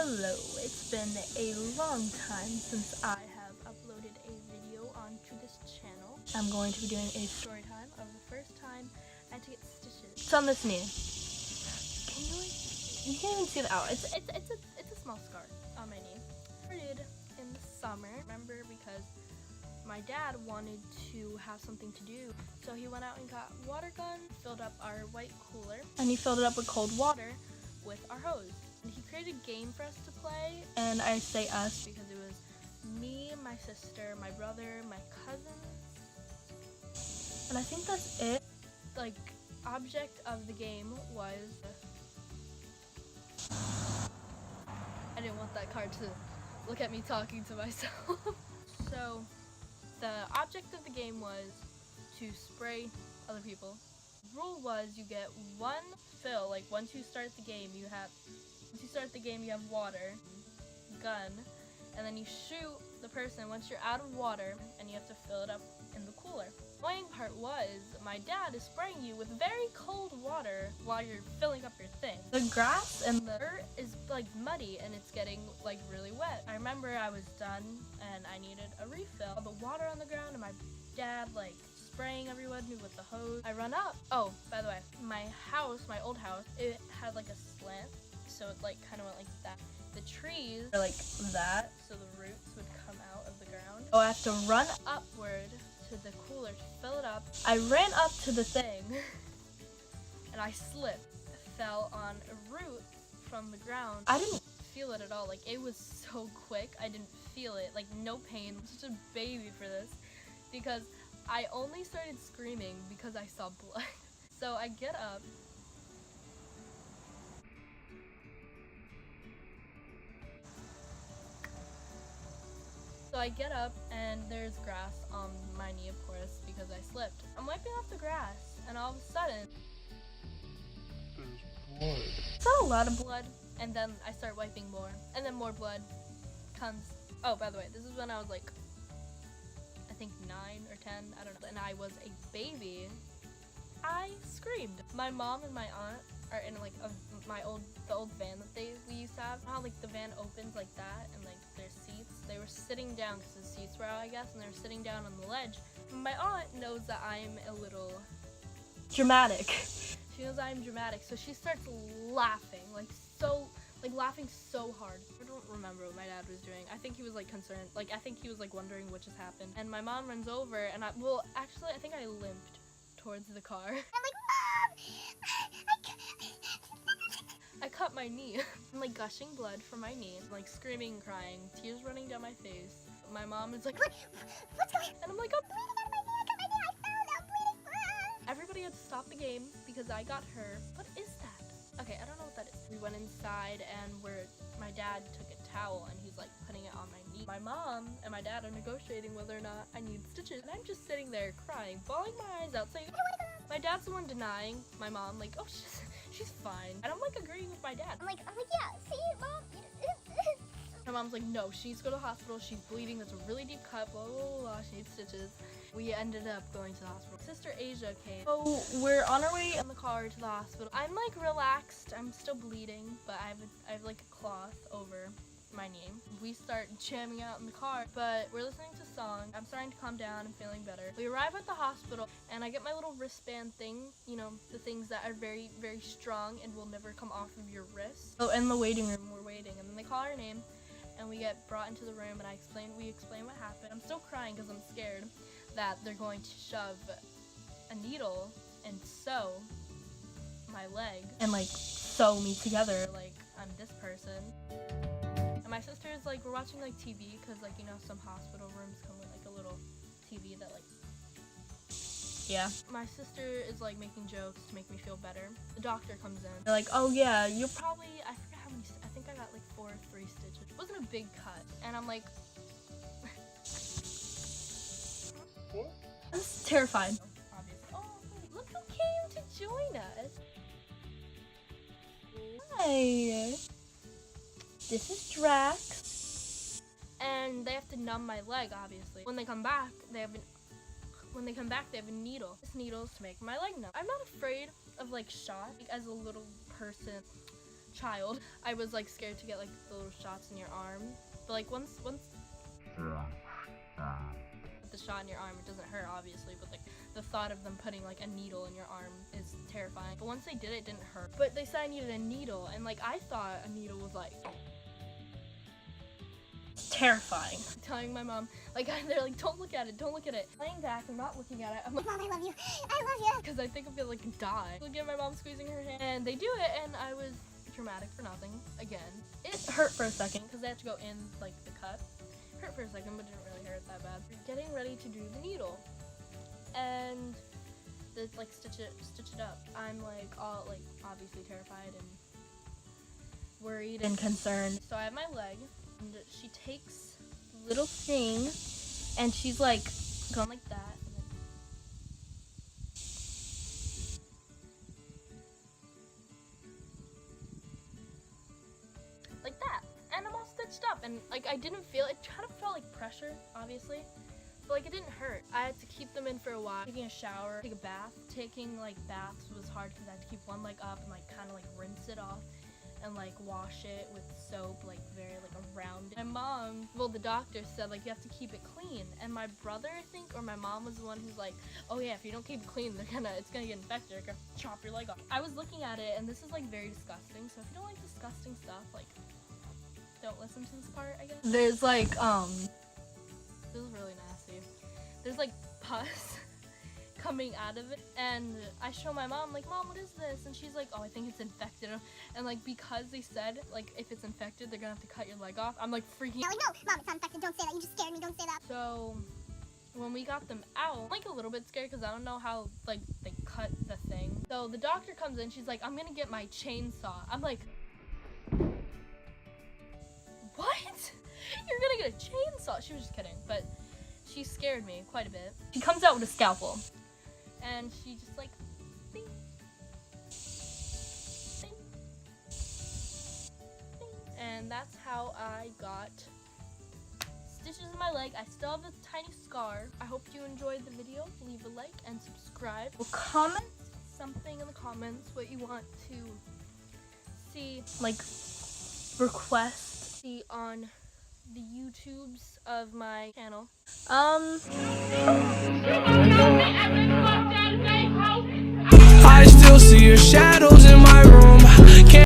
Hello, it's been a long time since I have uploaded a video onto this channel. I'm going to be doing a story time of the first time I had to get stitches. It's on this knee. You can't even see the out. It's a small scar on my knee. Started in the summer, remember, because my dad wanted to have something to do. So he went out and got a water gun, filled up our white cooler, and he filled it up with cold water with our hose. And he created a game for us to play, and I say us because it was me, my sister, my brother, my cousins, and I think that's it. Like, object of the game was, I didn't want that card to look at me talking to myself. So the object of the game was to spray other people. The rule was you get one fill, like once you start the game you have water, gun, and then you shoot the person once you're out of water and you have to fill it up in the cooler. The annoying part was my dad is spraying you with very cold water while you're filling up your thing. The grass and the dirt is like muddy and it's getting like really wet. I remember I was done and I needed a refill. The water on the ground and my dad like spraying everyone with the hose. I run up. Oh, by the way, my old house, it had like a slant, so it like kind of went like that. The trees are like that, so the roots would come out of the ground. So I have to run upward to the cooler to fill it up. I ran up to the thing and I slipped, fell on a root from the ground. I didn't feel it at all. Like, it was so quick. I didn't feel it. Like, no pain. I'm such a baby for this because I only started screaming because I saw blood. So I get up. And there's grass on my knee, of course, because I slipped. I'm wiping off the grass and all of a sudden there's blood. It's not a lot of blood, and then I start wiping more, and then more blood comes. Oh, by the way, this is when I was like, I think 9 or 10, I don't know, and I was a baby. I screamed. My mom and my aunt are in like the old van that we used to have. How like the van opens like that and like there's seats. They were sitting down because the seats were out, I guess, and they were sitting down on the ledge. My aunt knows that I'm a little dramatic. She knows I'm dramatic, so she starts laughing laughing so hard. I don't remember what my dad was doing. I think he was like concerned. Like, I think he was like wondering what just happened. And my mom runs over and I think I limped towards the car. I'm like, Mom! I cut my knee. I'm like gushing blood from my knee, like screaming, crying, tears running down my face. My mom is like, what's going on? And I'm like, I'm bleeding out of my knee, I cut my knee, I fell, I'm bleeding. Everybody had to stop the game because I got her. What is that? Okay, I don't know what that is. We went inside and my dad took a towel and he's like putting it on my knee. My mom and my dad are negotiating whether or not I need stitches. And I'm just sitting there crying, bawling my eyes out, saying, I don't want to go. My dad's the one denying. My mom like, oh, she's fine. And I'm like agreeing with my dad. I'm like, yeah, see, Mom. My mom's like, no, she needs to go to the hospital. She's bleeding. That's a really deep cut. Blah, blah, blah. She needs stitches. We ended up going to the hospital. Sister Asia came. So we're on our way in the car to the hospital. I'm like relaxed. I'm still bleeding, but I have like a cloth over my knee. We start jamming out in the car, but we're listening to a song. I'm starting to calm down. I'm feeling better. We arrive at the hospital and I get my little wristband thing, you know, the things that are very, very strong and will never come off of your wrist. So in the waiting room, we're waiting, and then they call our name and we get brought into the room and we explain what happened. I'm still crying because I'm scared that they're going to shove a needle and sew my leg and like sew me together like I'm this person. And my sister is like, we're watching like TV because like, you know, some hospital rooms come with like a little TV that like, yeah. My sister is like making jokes to make me feel better. The doctor comes in. They're like, oh yeah, you're probably, I forget how many, I think I got like 4 or 3 stitches. It wasn't a big cut. And I'm like, what? I'm terrified. Obviously. Oh, look who came to join us. Hi. This is Drax. And they have to numb my leg, obviously. When they come back, they have a needle. This needle is to make my leg numb. I'm not afraid of like shots. Like, as a little person, child, I was like scared to get like the little shots in your arm. But like once the shot in your arm, it doesn't hurt obviously, but like the thought of them putting like a needle in your arm is terrifying. But once they did it, it didn't hurt. But they said I needed a needle, and like I thought a needle was like terrifying. I'm telling my mom, like they're like, don't look at it, don't look at it. Laying back, I'm not looking at it. I'm like, Mom, I love you, I love you. Because I think I'm gonna like die. Look at my mom squeezing her hand, and they do it, and I was traumatic for nothing again. It hurt for a second because they had to go in like the cut. Hurt for a second, but didn't really hurt that bad. We're getting ready to do the needle, and the like stitch it up. I'm like all like obviously terrified and worried and concerned. So I have my leg, and she takes the little thing, and she's like going like that. Like that, and I'm all stitched up, and like I didn't feel it. Kind of felt like pressure, obviously, but like it didn't hurt. I had to keep them in for a while. Taking a shower, take a bath. Taking like baths was hard because I had to keep one leg up and like kind of like rinse it off and like wash it with soap, like very like around it. My mom, well, the doctor said like you have to keep it clean, and my brother, I think, or my mom was the one who's like, oh yeah, if you don't keep it clean, it's gonna get infected. They're gonna chop your leg off. I was looking at it, and this is like very disgusting. So if you don't like disgusting stuff, like don't listen to this part, I guess. There's like this is really nasty. There's like pus coming out of it, and I show my mom, like, Mom, what is this? And she's like, oh, I think it's infected. And like because they said like if it's infected they're gonna have to cut your leg off, I'm like freaking out. No, Mom, it's not infected, don't say that, you just scared me, don't say that. So when we got them out, I'm like a little bit scared because I don't know how like they cut the thing. So the doctor comes in, she's like, I'm gonna get my chainsaw. I'm like, what? You're gonna get a chainsaw? She was just kidding, but she scared me quite a bit. She comes out with a scalpel, and she just like, bing, bing, bing. And that's how I got stitches in my leg. I still have a tiny scar. I hope you enjoyed the video. Leave a like and subscribe. Well, comment something in the comments what you want to see, like request on the YouTubes of my channel. I still see your shadows in